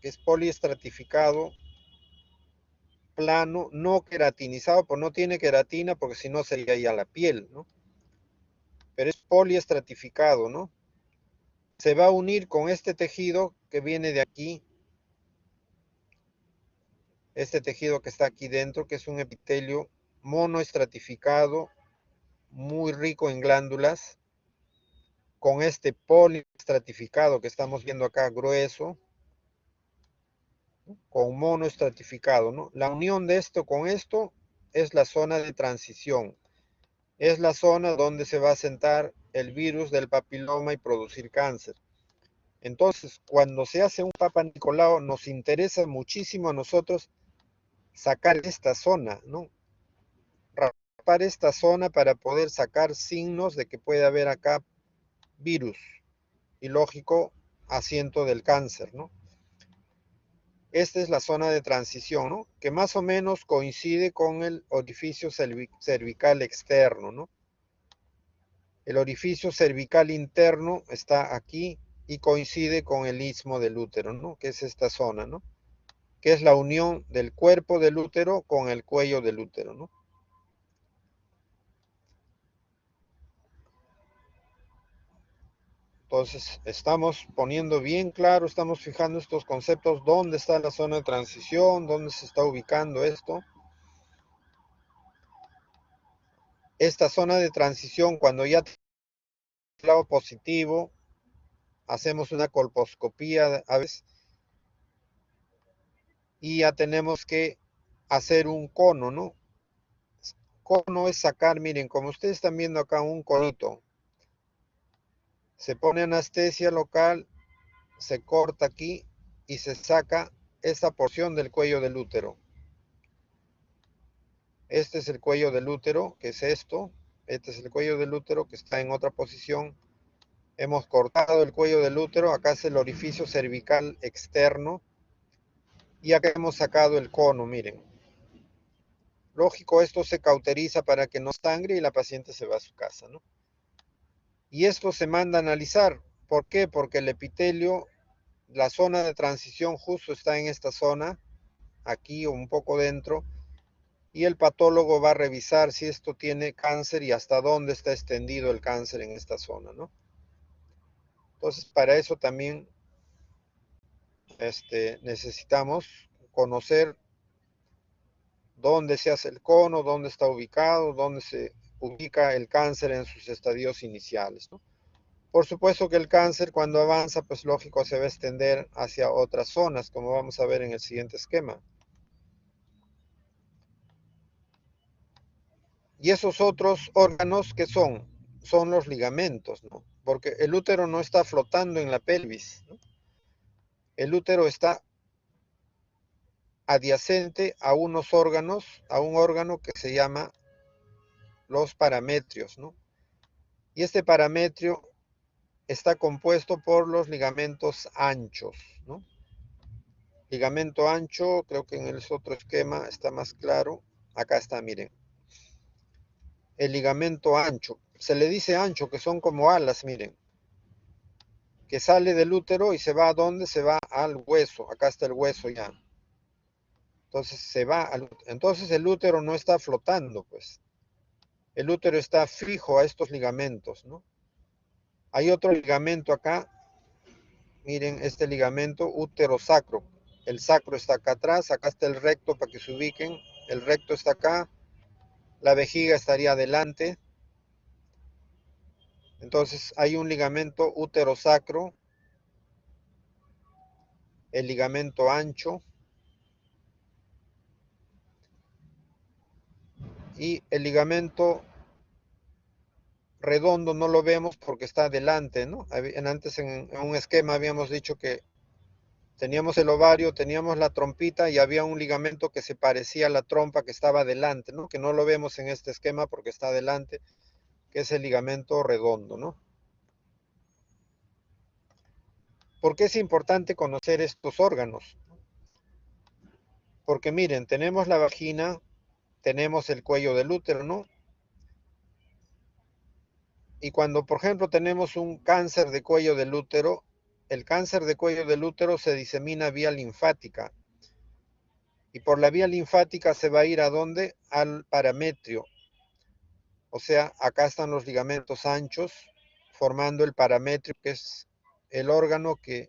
que es poliestratificado, plano, no queratinizado, pues no tiene queratina porque si no sería ya la piel, ¿no? Pero es poliestratificado, ¿no? Se va a unir con este tejido que viene de aquí, este tejido que está aquí dentro, que es un epitelio monoestratificado, muy rico en glándulas, con este poliestratificado que estamos viendo acá, grueso, con monoestratificado, ¿no? La unión de esto con esto es la zona de transición. Es la zona donde se va a sentar el virus del papiloma y producir cáncer. Entonces, cuando se hace un Papa Nicolau, nos interesa muchísimo a nosotros sacar esta zona, ¿no? Raspar esta zona para poder sacar signos de que puede haber acá virus y, lógico, asiento del cáncer, ¿no? Esta es la zona de transición, ¿no? Que más o menos coincide con el orificio cervical externo, ¿no? El orificio cervical interno está aquí y coincide con el istmo del útero, ¿no? Que es esta zona, ¿no? Que es la unión del cuerpo del útero con el cuello del útero, ¿no? Entonces, estamos poniendo bien claro, estamos fijando estos conceptos, dónde está la zona de transición, dónde se está ubicando esto. Esta zona de transición, cuando ya tenemos el lado positivo, hacemos una colposcopía a veces y ya tenemos que hacer un cono, ¿no? Cono es sacar, miren, como ustedes están viendo acá un conito. Se pone anestesia local, se corta aquí y se saca esta porción del cuello del útero. Este es el cuello del útero, que es esto. Este es el cuello del útero que está en otra posición. Hemos cortado el cuello del útero. Acá es el orificio cervical externo. Y acá hemos sacado el cono, miren. Lógico, esto se cauteriza para que no sangre y la paciente se va a su casa, ¿no? Y esto se manda a analizar. ¿Por qué? Porque el epitelio, la zona de transición justo está en esta zona, aquí o un poco dentro, y el patólogo va a revisar si esto tiene cáncer y hasta dónde está extendido el cáncer en esta zona, ¿no? Entonces, para eso también necesitamos conocer dónde se hace el cono, dónde está ubicado, dónde se ubica el cáncer en sus estadios iniciales, ¿no? Por supuesto que el cáncer cuando avanza, pues lógico, se va a extender hacia otras zonas, como vamos a ver en el siguiente esquema. Y esos otros órganos, ¿qué son? Son los ligamentos, ¿no? Porque el útero no está flotando en la pelvis, ¿no? El útero está adyacente a unos órganos, a un órgano que se llama los parametrios, ¿no? Y este parametrio está compuesto por los ligamentos anchos, ¿no? Ligamento ancho, creo que en el otro esquema está más claro. Acá está, miren. El ligamento ancho. Se le dice ancho, que son como alas, miren. Que sale del útero y se va a dónde? Se va al hueso. Acá está el hueso ya. Entonces se va al, entonces el útero no está flotando, pues. El útero está fijo a estos ligamentos, ¿no? Hay otro ligamento acá. Miren este ligamento útero-sacro. El sacro está acá atrás, acá está el recto para que se ubiquen. El recto está acá, la vejiga estaría adelante. Entonces hay un ligamento útero-sacro, el ligamento ancho y el ligamento redondo no lo vemos porque está adelante, ¿no? Antes en un esquema habíamos dicho que teníamos el ovario, teníamos la trompita y había un ligamento que se parecía a la trompa que estaba adelante, ¿no? Que no lo vemos en este esquema porque está adelante, que es el ligamento redondo, ¿no? ¿Por qué es importante conocer estos órganos? Porque miren, tenemos la vagina, tenemos el cuello del útero, ¿no? Y cuando, por ejemplo, tenemos un cáncer de cuello del útero, el cáncer de cuello del útero se disemina vía linfática. Y por la vía linfática se va a ir ¿a dónde? Al parametrio. O sea, acá están los ligamentos anchos formando el parametrio, que es el órgano que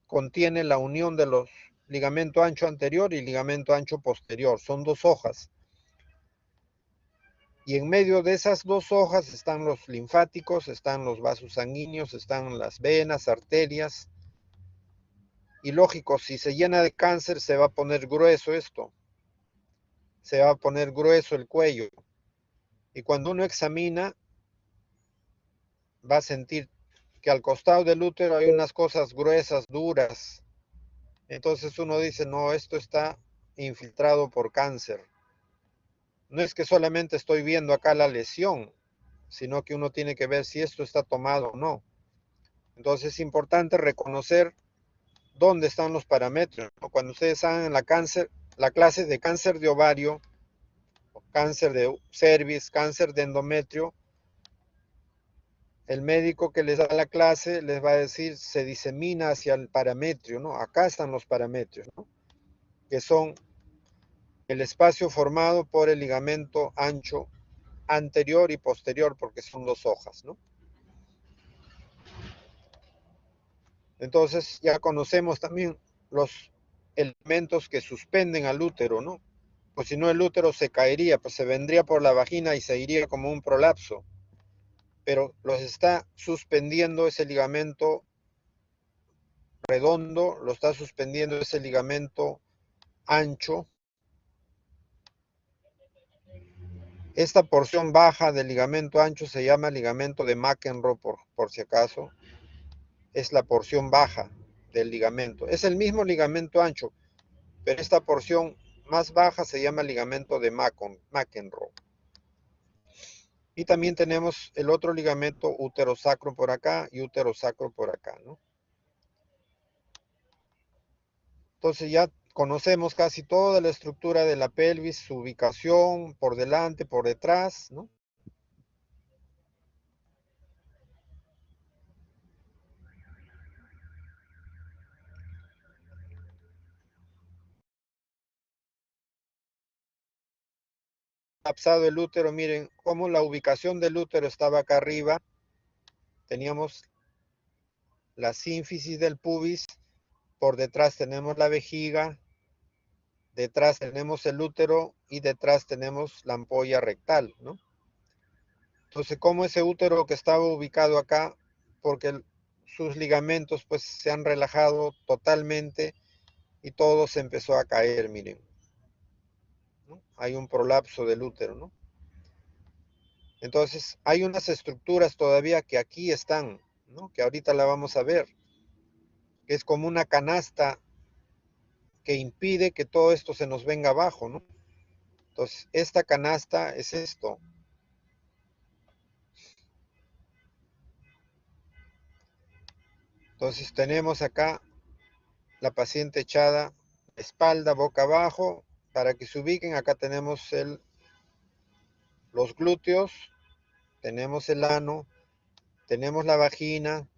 contiene la unión de los ligamento ancho anterior y ligamento ancho posterior. Son dos hojas. Y en medio de esas dos hojas están los linfáticos, están los vasos sanguíneos, están las venas, arterias. Y lógico, si se llena de cáncer, se va a poner grueso esto. Se va a poner grueso el cuello. Y cuando uno examina, va a sentir que al costado del útero hay unas cosas gruesas, duras. Entonces uno dice, no, esto está infiltrado por cáncer. No es que solamente estoy viendo acá la lesión, sino que uno tiene que ver si esto está tomado o no. Entonces es importante reconocer dónde están los parámetros, ¿no? Cuando ustedes hagan la clase de cáncer de ovario, cáncer de cervix, cáncer de endometrio, el médico que les da la clase les va a decir, se disemina hacia el parametrio, ¿no? Acá están los parametrios, ¿no? Que son el espacio formado por el ligamento ancho anterior y posterior, porque son dos hojas, ¿no? Entonces ya conocemos también los elementos que suspenden al útero, ¿no? Pues si no el útero se caería, pues se vendría por la vagina y se iría como un prolapso. Pero los está suspendiendo ese ligamento redondo, lo está suspendiendo ese ligamento ancho. Esta porción baja del ligamento ancho se llama ligamento de McEnroe, por si acaso. Es la porción baja del ligamento. Es el mismo ligamento ancho, pero esta porción más baja se llama ligamento de McEnroe. Y también tenemos el otro ligamento útero-sacro por acá y útero-sacro por acá, ¿no? Entonces ya conocemos casi toda la estructura de la pelvis, su ubicación por delante, por detrás, ¿no? Colapsado el útero, miren cómo la ubicación del útero estaba acá arriba. Teníamos la sínfisis del pubis, por detrás tenemos la vejiga, detrás tenemos el útero y detrás tenemos la ampolla rectal, ¿no? Entonces, ¿cómo ese útero que estaba ubicado acá? Porque sus ligamentos pues se han relajado totalmente y todo se empezó a caer, miren, ¿no? Hay un prolapso del útero, ¿no? Entonces, hay unas estructuras todavía que aquí están, ¿no? Que ahorita la vamos a ver, que es como una canasta que impide que todo esto se nos venga abajo, ¿no? Entonces, esta canasta es esto. Entonces, tenemos acá la paciente echada espalda, boca abajo. Para que se ubiquen, acá tenemos los glúteos, tenemos el ano, tenemos la vagina,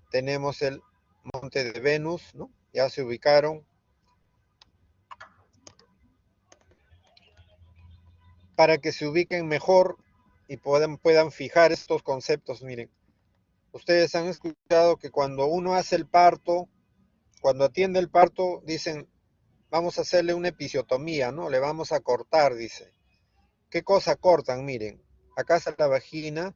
tenemos el monte de Venus, ¿no? Ya se ubicaron. Para que se ubiquen mejor y puedan fijar estos conceptos, miren. Ustedes han escuchado que cuando uno hace el parto, cuando atiende el parto, dicen, vamos a hacerle una episiotomía, ¿no? Le vamos a cortar, dice. ¿Qué cosa cortan? Miren, acá está la vagina,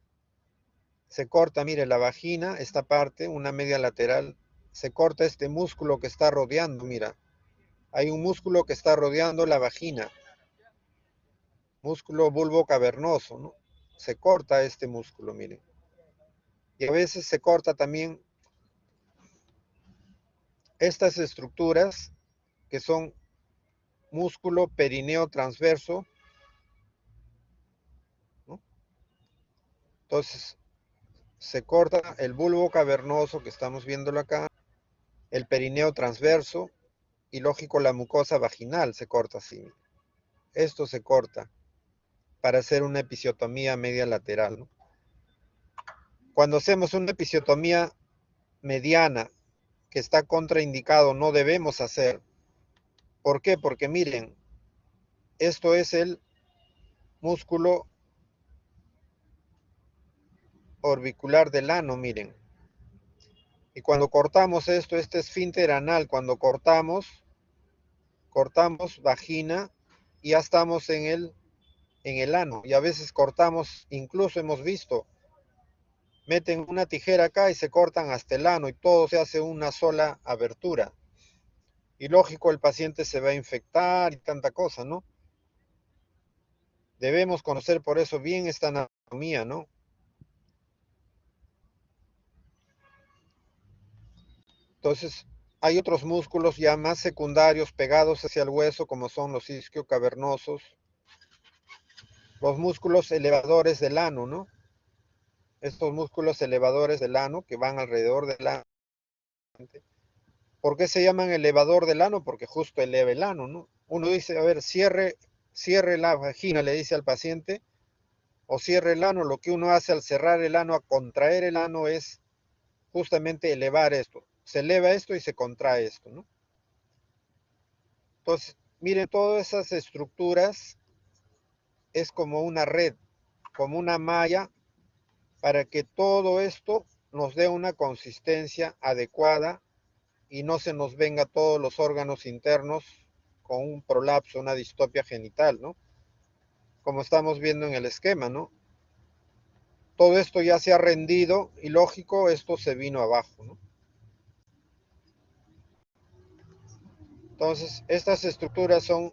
se corta, mire, la vagina, esta parte, una media lateral, se corta este músculo que está rodeando, mira. Hay un músculo que está rodeando la vagina, músculo bulbo cavernoso, ¿no? Se corta este músculo, miren. Y a veces se corta también estas estructuras que son músculo perineo transverso, ¿no? Entonces se corta el bulbo cavernoso que estamos viéndolo acá, el perineo transverso y lógico la mucosa vaginal se corta así. Esto se corta para hacer una episiotomía media lateral, ¿no? Cuando hacemos una episiotomía mediana que está contraindicado, no debemos hacer. ¿Por qué? Porque miren, esto es el músculo orbicular del ano, miren. Y cuando cortamos esto, este esfínter anal, cuando cortamos vagina y ya estamos en el ano. Y a veces cortamos, incluso hemos visto, meten una tijera acá y se cortan hasta el ano y todo se hace una sola abertura. Y lógico, el paciente se va a infectar y tanta cosa, ¿no? Debemos conocer por eso bien esta anatomía, ¿no? Entonces, hay otros músculos ya más secundarios pegados hacia el hueso, como son los isquiocavernosos, los músculos elevadores del ano, ¿no? Estos músculos elevadores del ano que van alrededor del ano. ¿Por qué se llaman elevador del ano? Porque justo eleva el ano, ¿no? Uno dice, a ver, cierre la vagina, le dice al paciente, o cierre el ano. Lo que uno hace al cerrar el ano, a contraer el ano, es justamente elevar esto. Se eleva esto y se contrae esto, ¿no? Entonces, miren, todas esas estructuras es como una red, como una malla, para que todo esto nos dé una consistencia adecuada y no se nos venga todos los órganos internos con un prolapso, una distopia genital, ¿no? Como estamos viendo en el esquema, ¿no? Todo esto ya se ha rendido y lógico, esto se vino abajo, ¿no? Entonces, estas estructuras son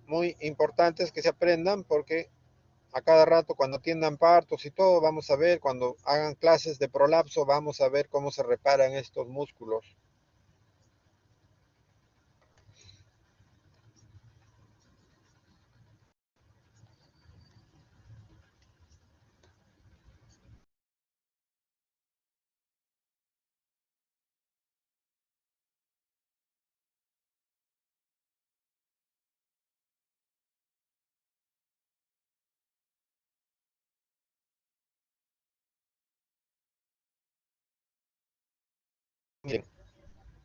muy importantes que se aprendan porque a cada rato cuando atiendan partos y todo, vamos a ver, cuando hagan clases de prolapso, vamos a ver cómo se reparan estos músculos. Miren,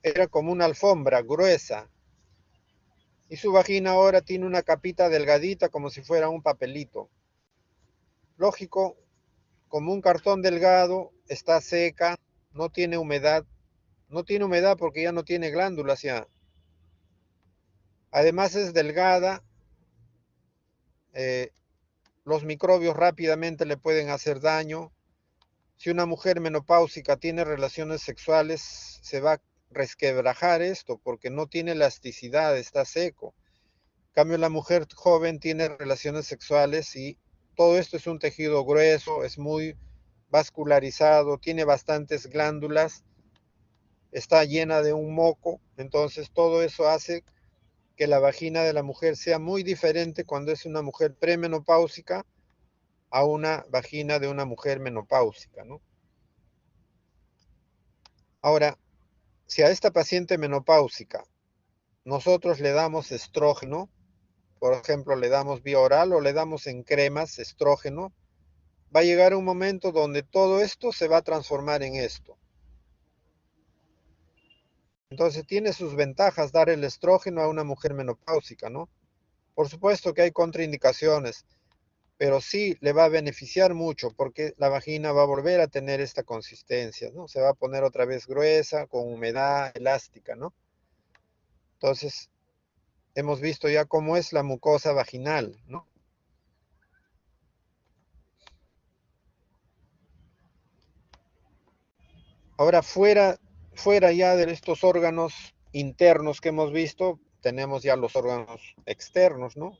era como una alfombra gruesa y su vagina ahora tiene una capita delgadita como si fuera un papelito. Lógico, como un cartón delgado, está seca, no tiene humedad. No tiene humedad porque ya no tiene glándulas ya. Además es delgada, eh, los microbios rápidamente le pueden hacer daño. Si una mujer menopáusica tiene relaciones sexuales, se va a resquebrajar esto porque no tiene elasticidad, está seco. En cambio, la mujer joven tiene relaciones sexuales y todo esto es un tejido grueso, es muy vascularizado, tiene bastantes glándulas está llena de un moco, entonces todo eso hace que la vagina de la mujer sea muy diferente cuando es una mujer premenopáusica a una vagina de una mujer menopáusica, ¿no? Ahora, si a esta paciente menopáusica nosotros le damos estrógeno, por ejemplo, le damos vía oral o le damos en cremas estrógeno, va a llegar un momento donde todo esto se va a transformar en esto. Entonces tiene sus ventajas dar el estrógeno a una mujer menopáusica, ¿no? Por supuesto que hay contraindicaciones, pero sí le va a beneficiar mucho porque la vagina va a volver a tener esta consistencia, ¿no? Se va a poner otra vez gruesa, con humedad, elástica, ¿no? Entonces, hemos visto ya cómo es la mucosa vaginal, ¿no? Ahora, fuera ya de estos órganos internos que hemos visto, tenemos ya los órganos externos, ¿no?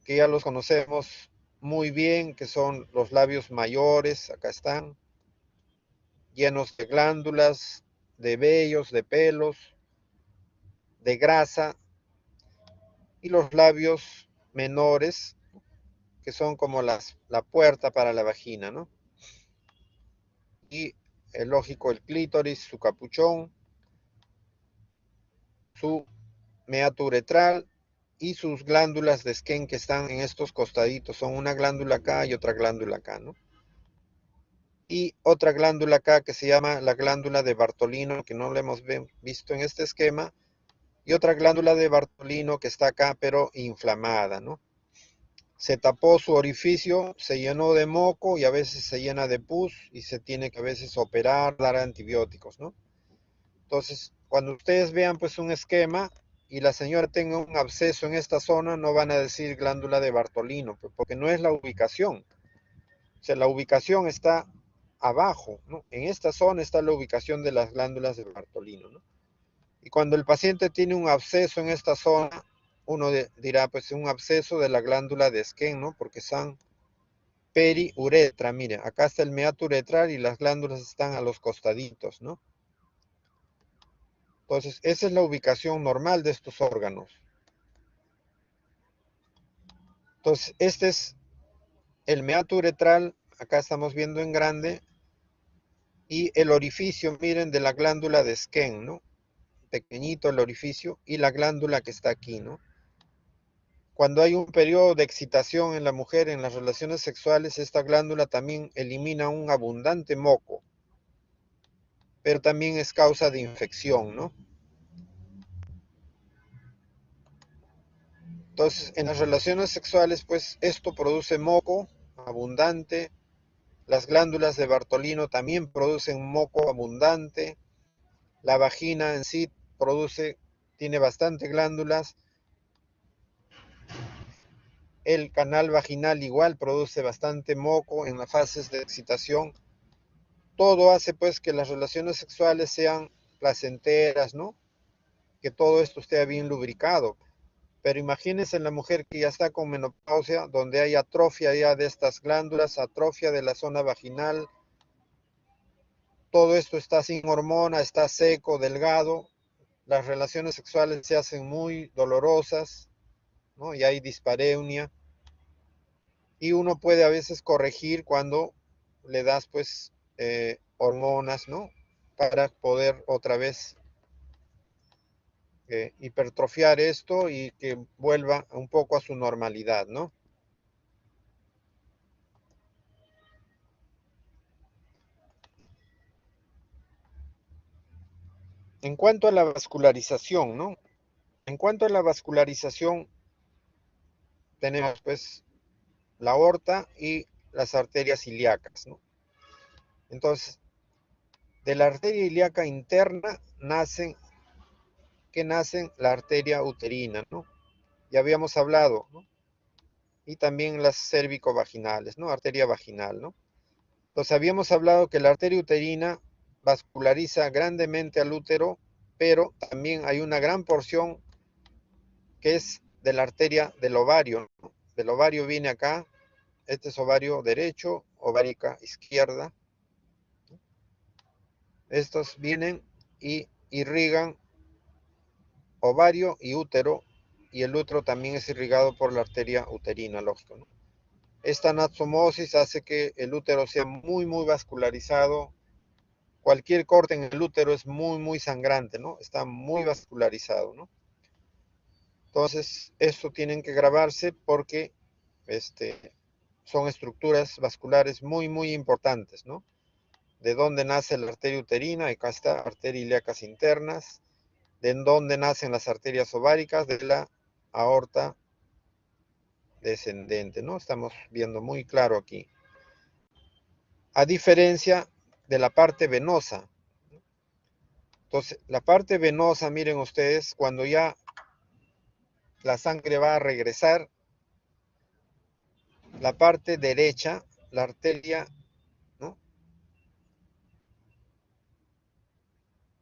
Que ya los conocemos muy bien, que son los labios mayores, acá están, llenos de glándulas, de vellos, de pelos, de grasa, y los labios menores, que son como la puerta para la vagina, ¿no? Y lógico, el clítoris, su capuchón, su meato uretral y sus glándulas de Skene que están en estos costaditos. Son una glándula acá y otra glándula acá, ¿no? Y otra glándula acá que se llama la glándula de Bartolino, que no la hemos visto en este esquema, y otra glándula de Bartolino que está acá, pero inflamada, ¿no? Se tapó su orificio, se llenó de moco y a veces se llena de pus y se tiene que a veces operar, dar antibióticos, ¿no? Entonces, cuando ustedes vean pues un esquema y la señora tenga un absceso en esta zona, no van a decir glándula de Bartolino, pues, porque no es la ubicación. O sea, la ubicación está abajo, ¿no? En esta zona está la ubicación de las glándulas de Bartolino, ¿no? Y cuando el paciente tiene un absceso en esta zona, uno dirá, pues un absceso de la glándula de Skene, ¿no? Porque son periuretra, mire, acá está el meato uretral y las glándulas están a los costaditos, ¿no? Entonces, esa es la ubicación normal de estos órganos. Entonces, este es el meato uretral, acá estamos viendo en grande, y el orificio, miren, de la glándula de Skene, ¿no? Pequeñito el orificio, y la glándula que está aquí, ¿no? Cuando hay un periodo de excitación en la mujer en las relaciones sexuales, esta glándula también elimina un abundante moco, pero también es causa de infección, ¿no? Entonces, en las relaciones sexuales, pues esto produce moco abundante. Las glándulas de Bartolino también producen moco abundante. La vagina en sí tiene bastante glándulas. El canal vaginal igual produce bastante moco en las fases de excitación. Todo hace pues que las relaciones sexuales sean placenteras, ¿no? Que todo esto esté bien lubricado. Pero imagínense en la mujer que ya está con menopausia, donde hay atrofia ya de estas glándulas, atrofia de la zona vaginal, todo esto está sin hormona, está seco, delgado, las relaciones sexuales se hacen muy dolorosas, ¿no? Y hay dispareunia. Y uno puede a veces corregir cuando le das pues hormonas, ¿no? Para poder otra vez hipertrofiar esto y que vuelva un poco a su normalidad, ¿no? En cuanto a la vascularización, ¿no? En cuanto a la vascularización, tenemos pues la aorta y las arterias ilíacas, ¿no? Entonces, de la arteria ilíaca interna nacen la arteria uterina, ¿no? Ya habíamos hablado, ¿no? Y también las cérvico-vaginales, ¿no? Arteria vaginal, ¿no? Entonces, habíamos hablado que la arteria uterina vasculariza grandemente al útero, pero también hay una gran porción que es de la arteria del ovario, ¿no? Del ovario viene acá, este es ovario derecho, ovárica izquierda. Estos vienen y irrigan ovario y útero, y el útero también es irrigado por la arteria uterina, lógico, ¿no? Esta anastomosis hace que el útero sea muy, muy vascularizado. Cualquier corte en el útero es muy, muy sangrante, ¿no? Está muy vascularizado, ¿no? Entonces, esto tienen que grabarse porque son estructuras vasculares muy, muy importantes, ¿no? De dónde nace la arteria uterina, acá está, arterias ilíacas internas, de dónde nacen las arterias ováricas, de la aorta descendente, ¿no? Estamos viendo muy claro aquí. A diferencia de la parte venosa. Entonces, la parte venosa, miren ustedes, cuando ya la sangre va a regresar, la parte derecha, la arteria, ¿no?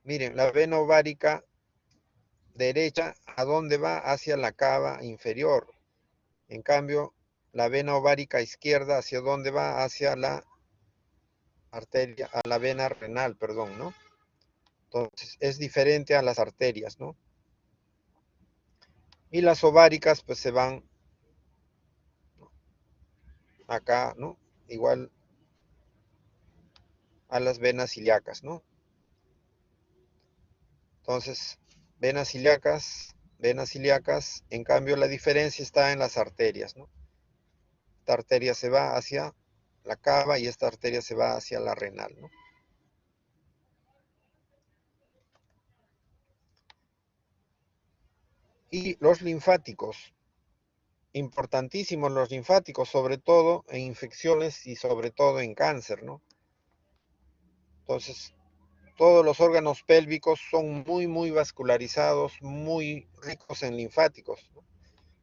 Miren, la vena ovárica derecha, ¿a dónde va? Hacia la cava inferior. En cambio, la vena ovárica izquierda, ¿hacia dónde va? Hacia la arteria, a la vena renal, perdón, ¿no? Entonces, es diferente a las arterias, ¿no? Y las ováricas, pues se van acá, ¿no? Igual a las venas ilíacas, ¿no? Entonces, venas ilíacas, en cambio la diferencia está en las arterias, ¿no? Esta arteria se va hacia la cava y esta arteria se va hacia la renal, ¿no? Y los linfáticos, importantísimos los linfáticos, sobre todo en infecciones y sobre todo en cáncer, ¿no? Entonces, todos los órganos pélvicos son muy, muy vascularizados, muy ricos en linfáticos, ¿no?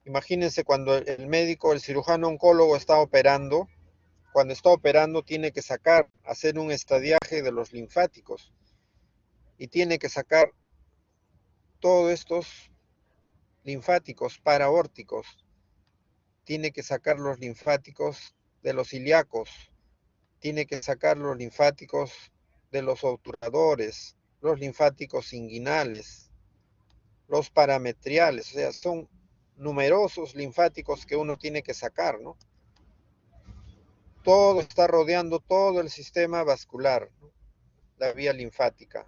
Imagínense cuando el médico, el cirujano oncólogo está operando, cuando está operando tiene que sacar, hacer un estadiaje de los linfáticos y tiene que sacar todos estos linfáticos paraórticos, tiene que sacar los linfáticos de los ilíacos, tiene que sacar los linfáticos de los obturadores, los linfáticos inguinales, los parametriales, o sea, son numerosos linfáticos que uno tiene que sacar, ¿no? Todo está rodeando todo el sistema vascular, ¿no? La vía linfática.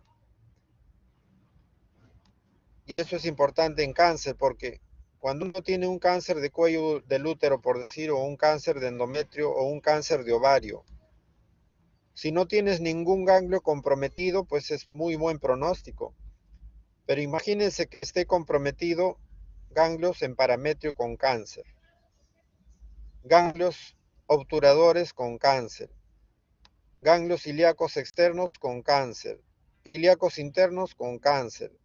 Y eso es importante en cáncer porque cuando uno tiene un cáncer de cuello del útero, por decir, o un cáncer de endometrio o un cáncer de ovario, si no tienes ningún ganglio comprometido, pues es muy buen pronóstico. Pero imagínense que esté comprometido ganglios en parametrio con cáncer, ganglios obturadores con cáncer, ganglios ilíacos externos con cáncer, ilíacos internos con cáncer,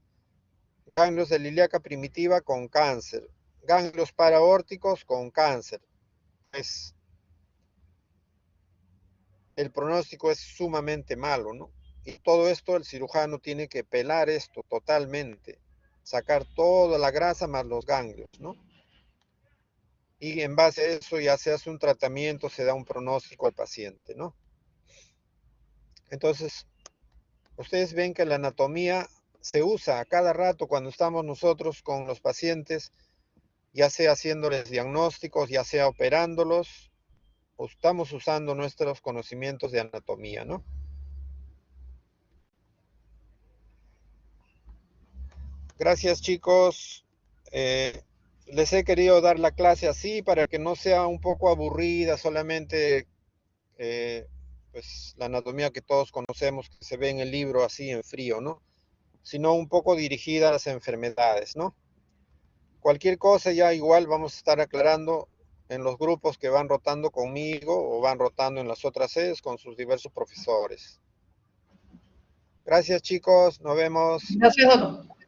ganglios de la ilíaca primitiva con cáncer, ganglios paraórticos con cáncer. Pues el pronóstico es sumamente malo, ¿no? Y todo esto el cirujano tiene que pelar esto totalmente, sacar toda la grasa más los ganglios, ¿no? Y en base a eso ya se hace un tratamiento, se da un pronóstico al paciente, ¿no? Entonces, ustedes ven que la anatomía se usa a cada rato cuando estamos nosotros con los pacientes, ya sea haciéndoles diagnósticos, ya sea operándolos, o estamos usando nuestros conocimientos de anatomía, ¿no? Gracias, chicos. Les he querido dar la clase así para que no sea un poco aburrida, solamente pues la anatomía que todos conocemos, que se ve en el libro así en frío, ¿no? Sino un poco dirigida a las enfermedades, ¿no? Cualquier cosa ya igual vamos a estar aclarando en los grupos que van rotando conmigo o van rotando en las otras sedes con sus diversos profesores. Gracias, chicos. Nos vemos. Gracias, doctor.